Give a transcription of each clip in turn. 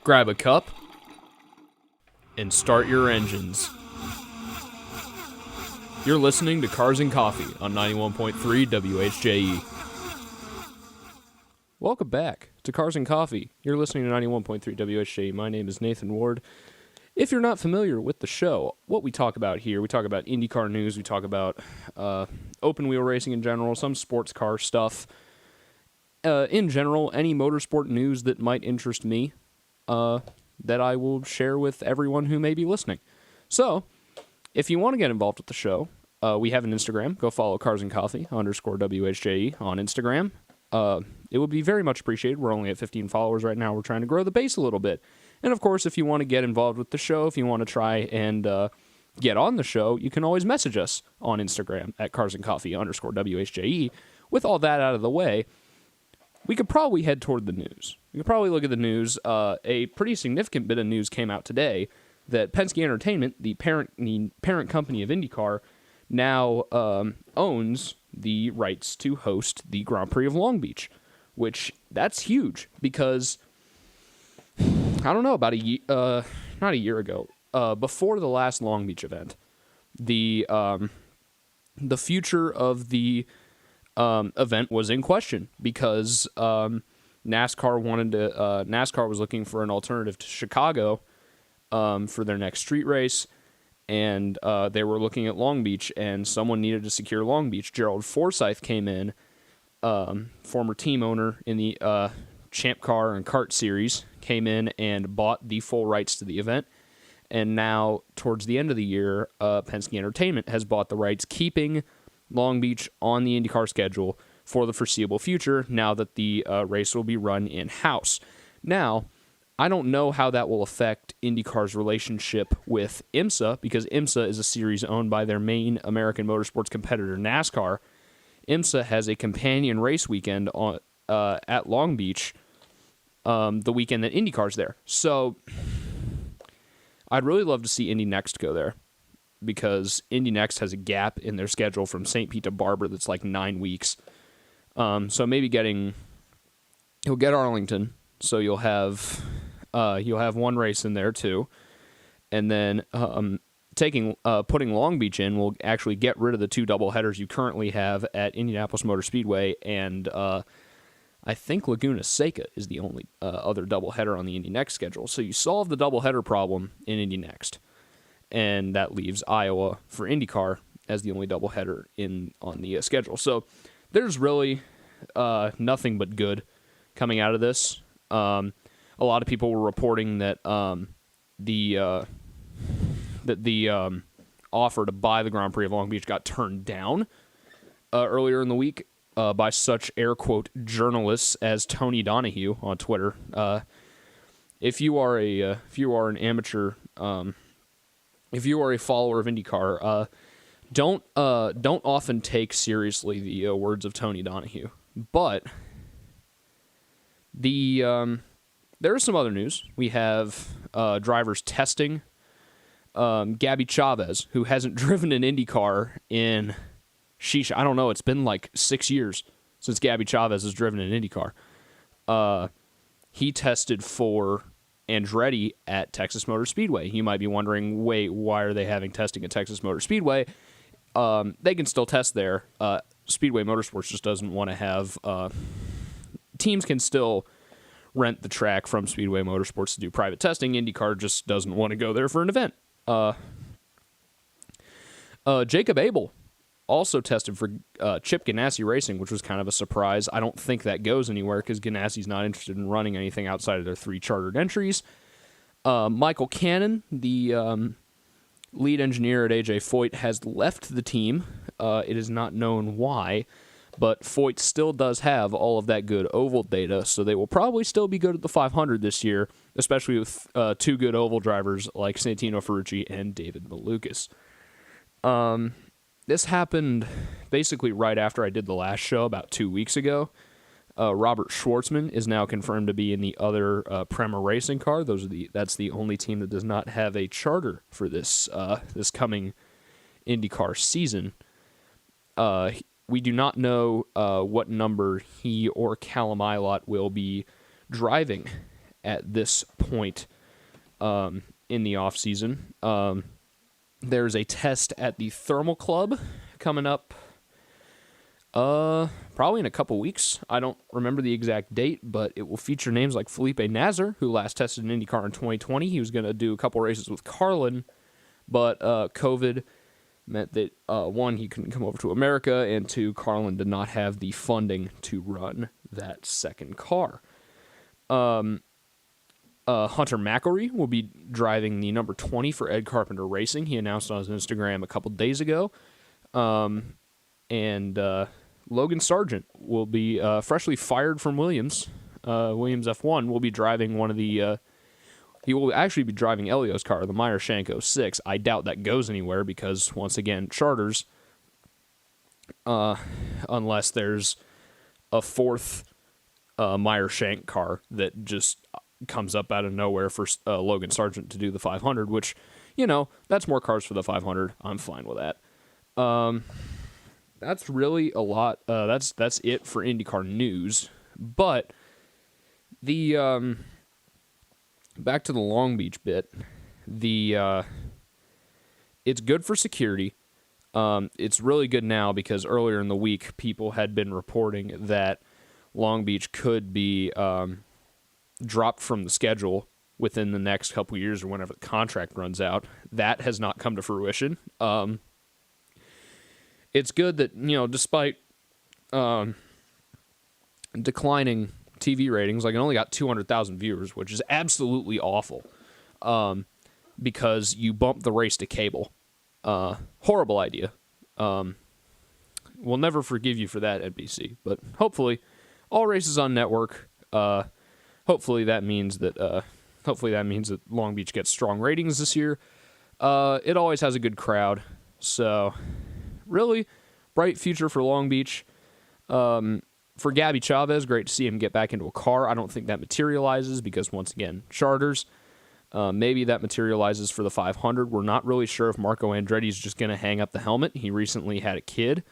Grab a cup and start your engines. You're listening to Cars and Coffee on 91.3 WHJE. Welcome back to Cars and Coffee. You're listening to 91.3 WHJE. My name is Nathan Ward. If you're not familiar with the show, what we talk about here, we talk about IndyCar news, we talk about open wheel racing in general, some sports car stuff. In general, any motorsport news that might interest me, that I will share with everyone who may be listening. So, if you want to get involved with the show, we have an Instagram. Go follow Cars and Coffee _WHJE on Instagram. It would be very much appreciated. We're only at 15 followers right now. We're trying to grow the base a little bit. And of course, if you want to get involved with the show, if you want to try and get on the show, you can always message us on Instagram at Cars and Coffee _WHJE. With all that out of the way, we could probably head toward the news. We could probably look at the news. A pretty significant bit of news came out today that Penske Entertainment, the parent company of IndyCar, now owns the rights to host the Grand Prix of Long Beach, which that's huge because I don't know, about not a year ago, before the last Long Beach event, the future of the event was in question because NASCAR was looking for an alternative to Chicago for their next street race, and they were looking at Long Beach, and someone needed to secure Long Beach. Gerald Forsyth came in, former team owner in the Champ Car and Kart series, came in and bought the full rights to the event. And now, towards the end of the year, Penske Entertainment has bought the rights, keeping Long Beach on the IndyCar schedule for the foreseeable future, now that the race will be run in-house. Now, I don't know how that will affect IndyCar's relationship with IMSA, because IMSA is a series owned by their main American motorsports competitor, NASCAR. IMSA has a companion race weekend at Long Beach the weekend that IndyCar's there. So I'd really love to see Indy Next go there, because Indy Next has a gap in their schedule from St. Pete to Barber that's like 9 weeks. So maybe he'll get Arlington, so you'll have one race in there too, and then putting Long Beach in will actually get rid of the two doubleheaders you currently have at Indianapolis Motor Speedway, and I think Laguna Seca is the only other doubleheader on the Indy Next schedule. So you solve the doubleheader problem in Indy Next, and that leaves Iowa for IndyCar as the only doubleheader on the schedule. So there's really nothing but good coming out of this. A lot of people were reporting that the offer to buy the Grand Prix of Long Beach got turned down earlier in the week by such air quote journalists as Tony Donahue on Twitter. If you are an amateur, if you are a follower of IndyCar, don't often take seriously the words of Tony Donahue. But there is some other news. We have drivers testing. Gabby Chavez, who hasn't driven an IndyCar in, I don't know, it's been like 6 years since Gabby Chavez has driven an IndyCar. He tested for Andretti at Texas Motor Speedway. You might be wondering, wait, why are they having testing at Texas Motor Speedway? They can still test there. Speedway Motorsports just doesn't want to have... teams can still rent the track from Speedway Motorsports to do private testing. IndyCar just doesn't want to go there for an event. Jacob Abel also tested for Chip Ganassi Racing, which was kind of a surprise. I don't think that goes anywhere because Ganassi's not interested in running anything outside of their 3 chartered entries. Michael Cannon, the lead engineer at AJ Foyt, has left the team. It is not known why, but Foyt still does have all of that good oval data, so they will probably still be good at the 500 this year, especially with 2 good oval drivers like Santino Ferrucci and David Malukas. This happened basically right after I did the last show about 2 weeks ago. Robert Schwartzman is now confirmed to be in the other Prema Racing car. That's the only team that does not have a charter for this coming IndyCar season. We do not know what number he or Callum Ilott will be driving at this point in the off season. There's a test at the Thermal Club coming up probably in a couple weeks. I don't remember the exact date, but it will feature names like Felipe Nasr, who last tested an IndyCar in 2020. He was going to do a couple races with Carlin, but COVID meant that, one, he couldn't come over to America, and two, Carlin did not have the funding to run that second car. Hunter McElroy will be driving the number 20 for Ed Carpenter Racing. He announced on his Instagram a couple days ago. And Logan Sargent will be freshly fired from Williams. Williams F1 will be driving one of the... he will actually be driving Elio's car, the Meyer Shank 06. I doubt that goes anywhere because, once again, charters, unless there's a fourth Meyer Shank car that just comes up out of nowhere for Logan Sargent to do the 500, which, that's more cars for the 500. I'm fine with that. That's really a lot. That's it for IndyCar news. But the back to the Long Beach bit, it's good for security. It's really good now because earlier in the week, people had been reporting that Long Beach could be dropped from the schedule within the next couple years or whenever the contract runs out. That has not come to fruition. It's good that, despite declining TV ratings, like it only got 200,000 viewers, which is absolutely awful, because you bumped the race to cable. Horrible idea. We'll never forgive you for that, NBC, but hopefully all races on network. Hopefully that means that Long Beach gets strong ratings this year. It always has a good crowd, so really bright future for Long Beach. For Gabby Chavez, great to see him get back into a car. I don't think that materializes because, once again, charters. Maybe that materializes for the 500. We're not really sure if Marco Andretti is just going to hang up the helmet. He recently had a kid.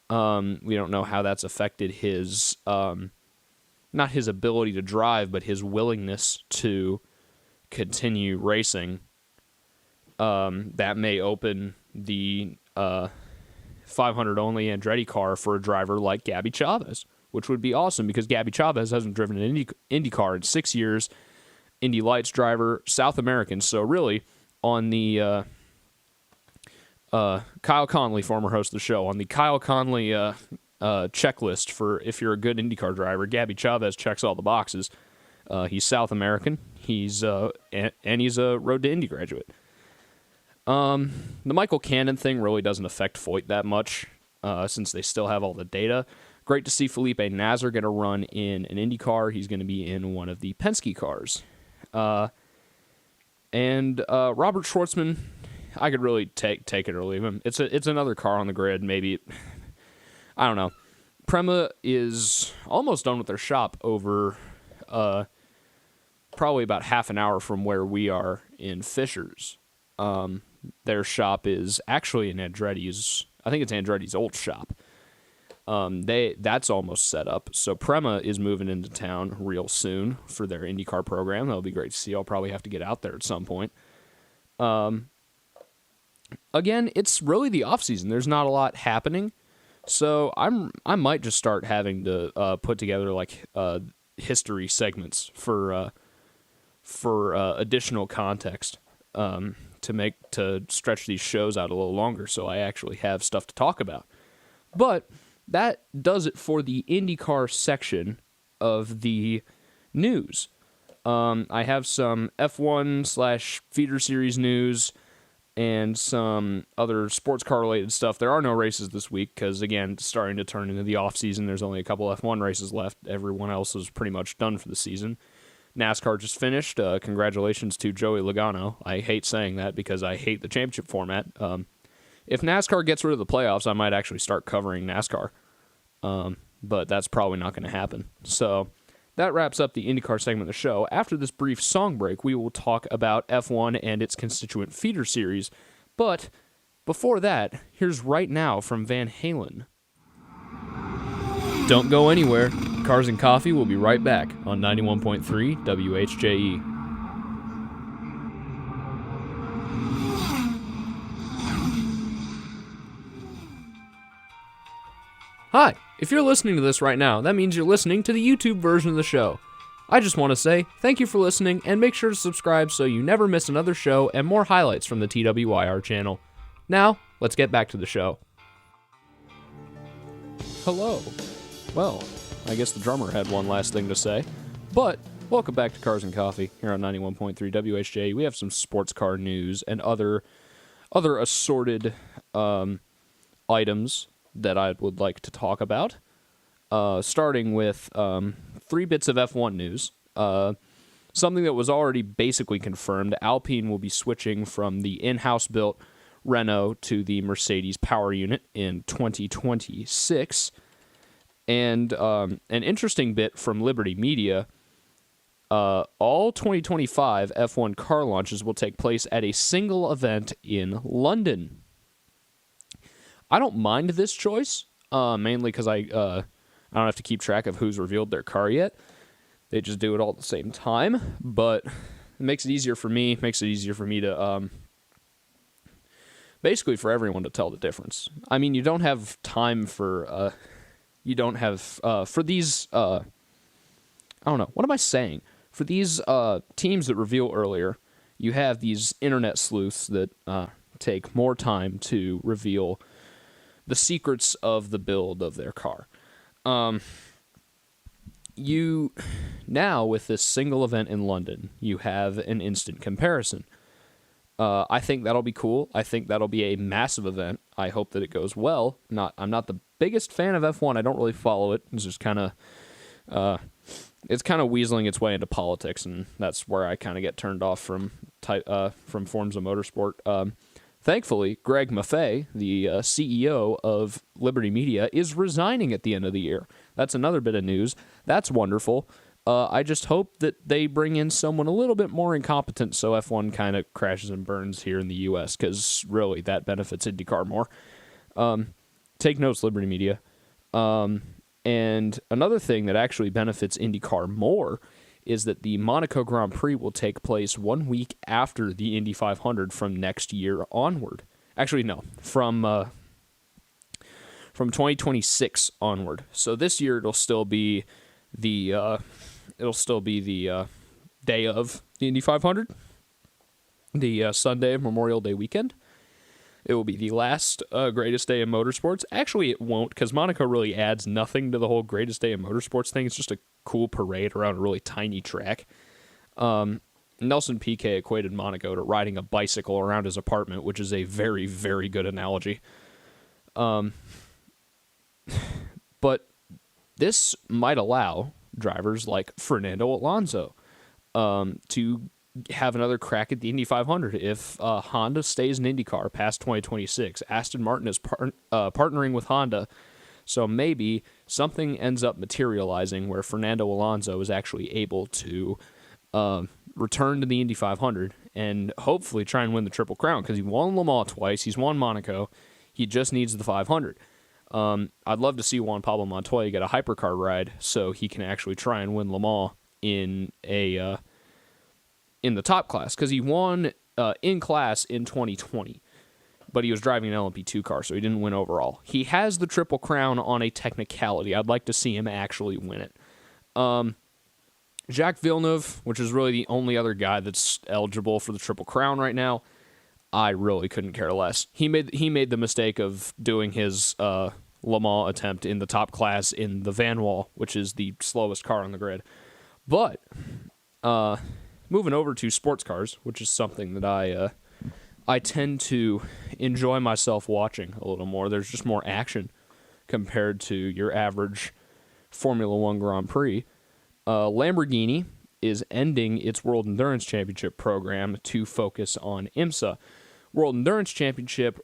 We don't know how that's affected his, not his ability to drive, but his willingness to continue racing. That may open the 500 only Andretti car for a driver like Gabby Chavez, which would be awesome because Gabby Chavez hasn't driven an Indy car in 6 years. Indy Lights driver, South American. So really, on the Kyle Conley, former host of the show, on the Kyle Conley checklist for if you're a good IndyCar driver, Gabby Chavez checks all the boxes. He's South American. He's and he's a Road to Indy graduate. The Michael Cannon thing really doesn't affect Foyt that much, since they still have all the data. Great to see Felipe Nasr going to run in an Indy car. He's going to be in one of the Penske cars. And Robert Schwartzman, I could really take it or leave him. It's another car on the grid. Maybe, I don't know. Prema is almost done with their shop over probably about half an hour from where we are in Fishers. Their shop is actually in Andretti's. I think it's Andretti's old shop. That's almost set up. So Prema is moving into town real soon for their IndyCar program. That'll be great to see. I'll probably have to get out there at some point. Again, it's really the off season. There's not a lot happening. So I might just start having to put together like history segments for additional context. To stretch these shows out a little longer so I actually have stuff to talk about. But that does it for the IndyCar section of the news. I have some F1/feeder series news and some other sports car related stuff. There are no races this week because, again, it's starting to turn into the off season. There's only a couple F1 races left. Everyone else is pretty much done for the season. NASCAR just finished. Congratulations to Joey Logano. I hate saying that because I hate the championship format. If NASCAR gets rid of the playoffs, I might actually start covering NASCAR. But that's probably not going to happen. So that wraps up the IndyCar segment of the show. After this brief song break, we will talk about F1 and its constituent feeder series. But before that, here's Right Now from Van Halen. Don't go anywhere. Cars and Coffee will be right back on 91.3 WHJE. Hi, if you're listening to this right now, that means you're listening to the YouTube version of the show. I just want to say thank you for listening and make sure to subscribe so you never miss another show and more highlights from the TWYR channel. Now, let's get back to the show. Hello. Well, I guess the drummer had one last thing to say, but welcome back to Cars and Coffee here on 91.3 WHJ. We have some sports car news and other assorted items that I would like to talk about, starting with 3 bits of F1 news. Something that was already basically confirmed, Alpine will be switching from the in-house built Renault to the Mercedes power unit in 2026. And an interesting bit from Liberty Media, all 2025 F1 car launches will take place at a single event in London. I don't mind this choice, mainly because I don't have to keep track of who's revealed their car yet. They just do it all at the same time, but it makes it easier for me. Makes it easier for me to, basically for everyone to tell the difference. I mean, you don't have time for, for these, I don't know, what am I saying? For these teams that reveal earlier, you have these internet sleuths that take more time to reveal the secrets of the build of their car. You now, with this single event in London, you have an instant comparison. I think that'll be cool. I think that'll be a massive event. I hope that it goes well. I'm not the biggest fan of F1. I don't really follow it. It's just kind of weaseling its way into politics, and that's where I kind of get turned off from forms of motorsport. Thankfully, Greg Maffei, the CEO of Liberty Media, is resigning at the end of the year. That's another bit of news. That's wonderful. I just hope that they bring in someone a little bit more incompetent so F1 kind of crashes and burns here in the U.S., because really that benefits IndyCar more. Take notes, Liberty Media. And another thing that actually benefits IndyCar more is that the Monaco Grand Prix will take place 1 week after the Indy 500 from next year onward. Actually, no, from 2026 onward. So this year it'll still be the day of the Indy 500, the Sunday of Memorial Day weekend. It will be the last greatest day in motorsports. Actually, it won't, because Monaco really adds nothing to the whole greatest day in motorsports thing. It's just a cool parade around a really tiny track. Nelson Piquet equated Monaco to riding a bicycle around his apartment, which is a very, very good analogy. But this might allow drivers like Fernando Alonso to have another crack at the Indy 500 if Honda stays in IndyCar past 2026. Aston Martin is partnering with Honda, so maybe something ends up materializing where Fernando Alonso is actually able to return to the Indy 500 and hopefully try and win the Triple Crown, because he won Le Mans twice, he's won Monaco, he just needs the 500. I'd love to see Juan Pablo Montoya get a hypercar ride so he can actually try and win Le Mans in the top class, because he won in class in 2020, but he was driving an LMP2 car, so he didn't win overall. He has the Triple Crown on a technicality. I'd like to see him actually win it. Jacques Villeneuve, which is really the only other guy that's eligible for the Triple Crown right now, I really couldn't care less. He made the mistake of doing his Le Mans attempt in the top class in the Van Wall, which is the slowest car on the grid. But moving over to sports cars, which is something that I tend to enjoy myself watching a little more. There's just more action compared to your average Formula One Grand Prix. Lamborghini is ending its World Endurance Championship program to focus on IMSA. World Endurance Championship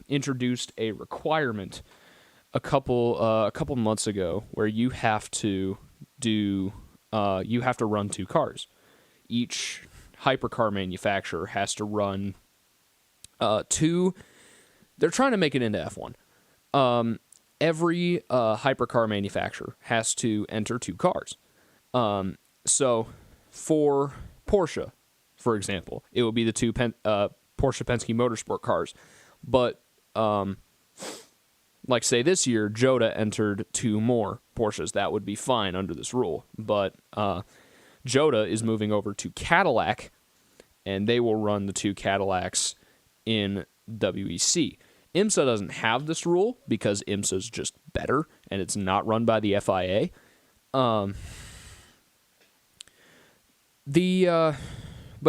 introduced a requirement a couple months ago where you have to run 2 cars. Each hypercar manufacturer has to run 2. They're trying to make it into F1. every hypercar manufacturer has to enter 2 cars. So for Porsche, for example, it would be the 2 Porsche Penske Motorsport cars. But like say this year, Jota entered 2 more Porsches. That would be fine under this rule. But Jota is moving over to Cadillac, and they will run the 2 Cadillacs in WEC. IMSA doesn't have this rule because IMSA is just better, and it's not run by the FIA. But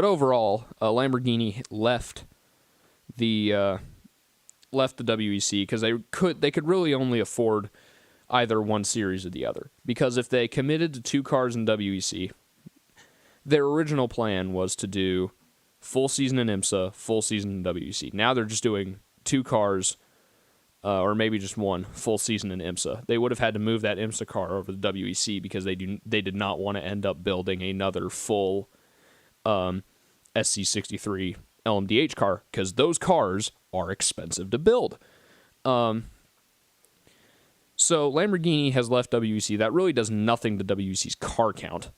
overall, Lamborghini left the WEC because they could really only afford either one series or the other. Because if they committed to 2 cars in WEC, their original plan was to do full season in IMSA, full season in WEC. Now they're just doing 2 cars, or maybe just 1 full season in IMSA. They would have had to move that IMSA car over the WEC because they did not want to end up building another full SC63 LMDH car, because those cars are expensive to build. So Lamborghini has left WEC. That really does nothing to WEC's car count.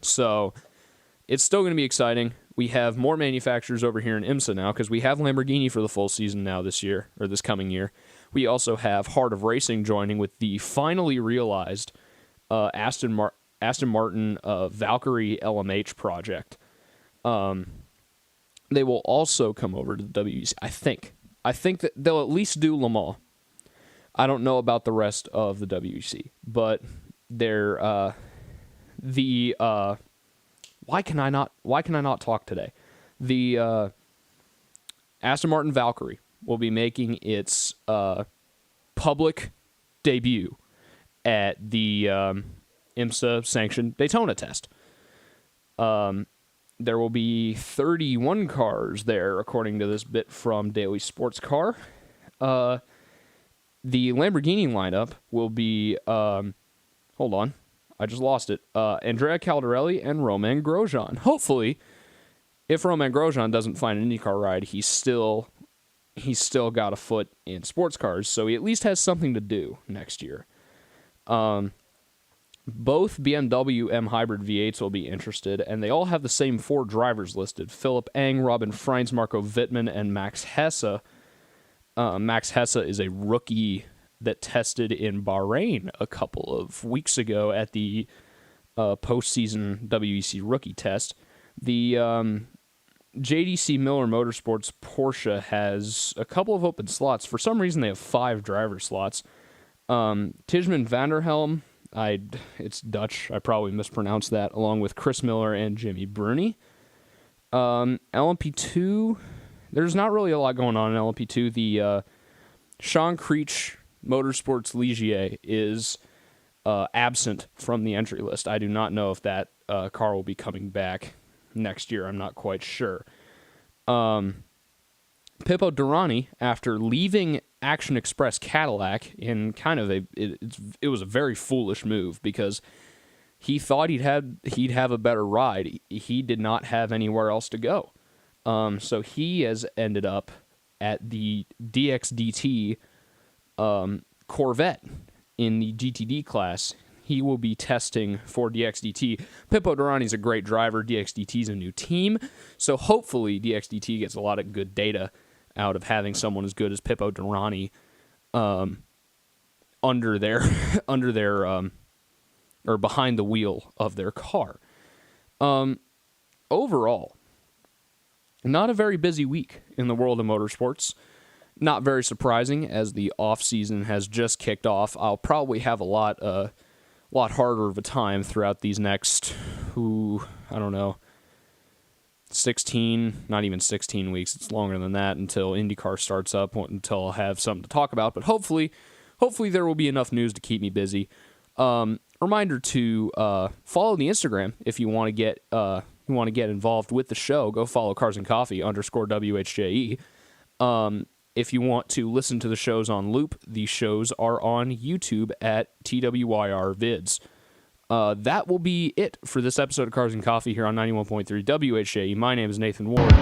So it's still going to be exciting. We have more manufacturers over here in IMSA now because we have Lamborghini for the full season now this year, or this coming year. We also have Heart of Racing joining with the finally realized Aston Martin Valkyrie LMH project. They will also come over to the WEC. I think that they'll at least do Le Mans. I don't know about the rest of the WEC, but they're why can I not talk today? The Aston Martin Valkyrie will be making its public debut at the IMSA sanctioned Daytona test. There will be 31 cars there, according to this bit from Daily Sports Car. The Lamborghini lineup will be, hold on, I just lost it, Andrea Caldarelli and Romain Grosjean. Hopefully, if Romain Grosjean doesn't find an IndyCar ride, he's still got a foot in sports cars, so he at least has something to do next year. Both BMW M Hybrid V8s will be interested, and they all have the same 4 drivers listed: Philipp Eng, Robin Freins, Marco Wittmann, and Max Hesse. Max Hesse is a rookie that tested in Bahrain a couple of weeks ago at the postseason WEC rookie test. The JDC Miller Motorsports Porsche has a couple of open slots. For some reason, they have 5 driver slots. Tijmen Vanderhelm, it's Dutch, I probably mispronounced that, along with Chris Miller and Jimmy Bruni. LMP2, there's not really a lot going on in LMP2. The Sean Creech Motorsports Ligier is absent from the entry list. I do not know if that car will be coming back next year. I'm not quite sure. Pipo Derani, after leaving Action Express Cadillac in kind of it was a very foolish move because he thought he'd have a better ride. He did not have anywhere else to go. So he has ended up at the DXDT Corvette in the GTD class. He will be testing for DXDT. Pipo Derani's a great driver. DXDT's a new team. So hopefully DXDT gets a lot of good data out of having someone as good as Pipo Derani under their or behind the wheel of their car. Overall, not a very busy week in the world of motorsports. Not very surprising, as the off-season has just kicked off. I'll probably have a lot harder of a time throughout these next, 16, not even 16 weeks. It's longer than that until IndyCar starts up, until I'll have something to talk about. But hopefully there will be enough news to keep me busy. Reminder to follow the Instagram if you want to get involved with the show. Go follow Cars and Coffee _WHJE. If you want to listen to the shows on loop, the shows are on YouTube at TWYR Vids. That will be it for this episode of Cars and Coffee here on 91.3 WHJE. My name is Nathan Ward.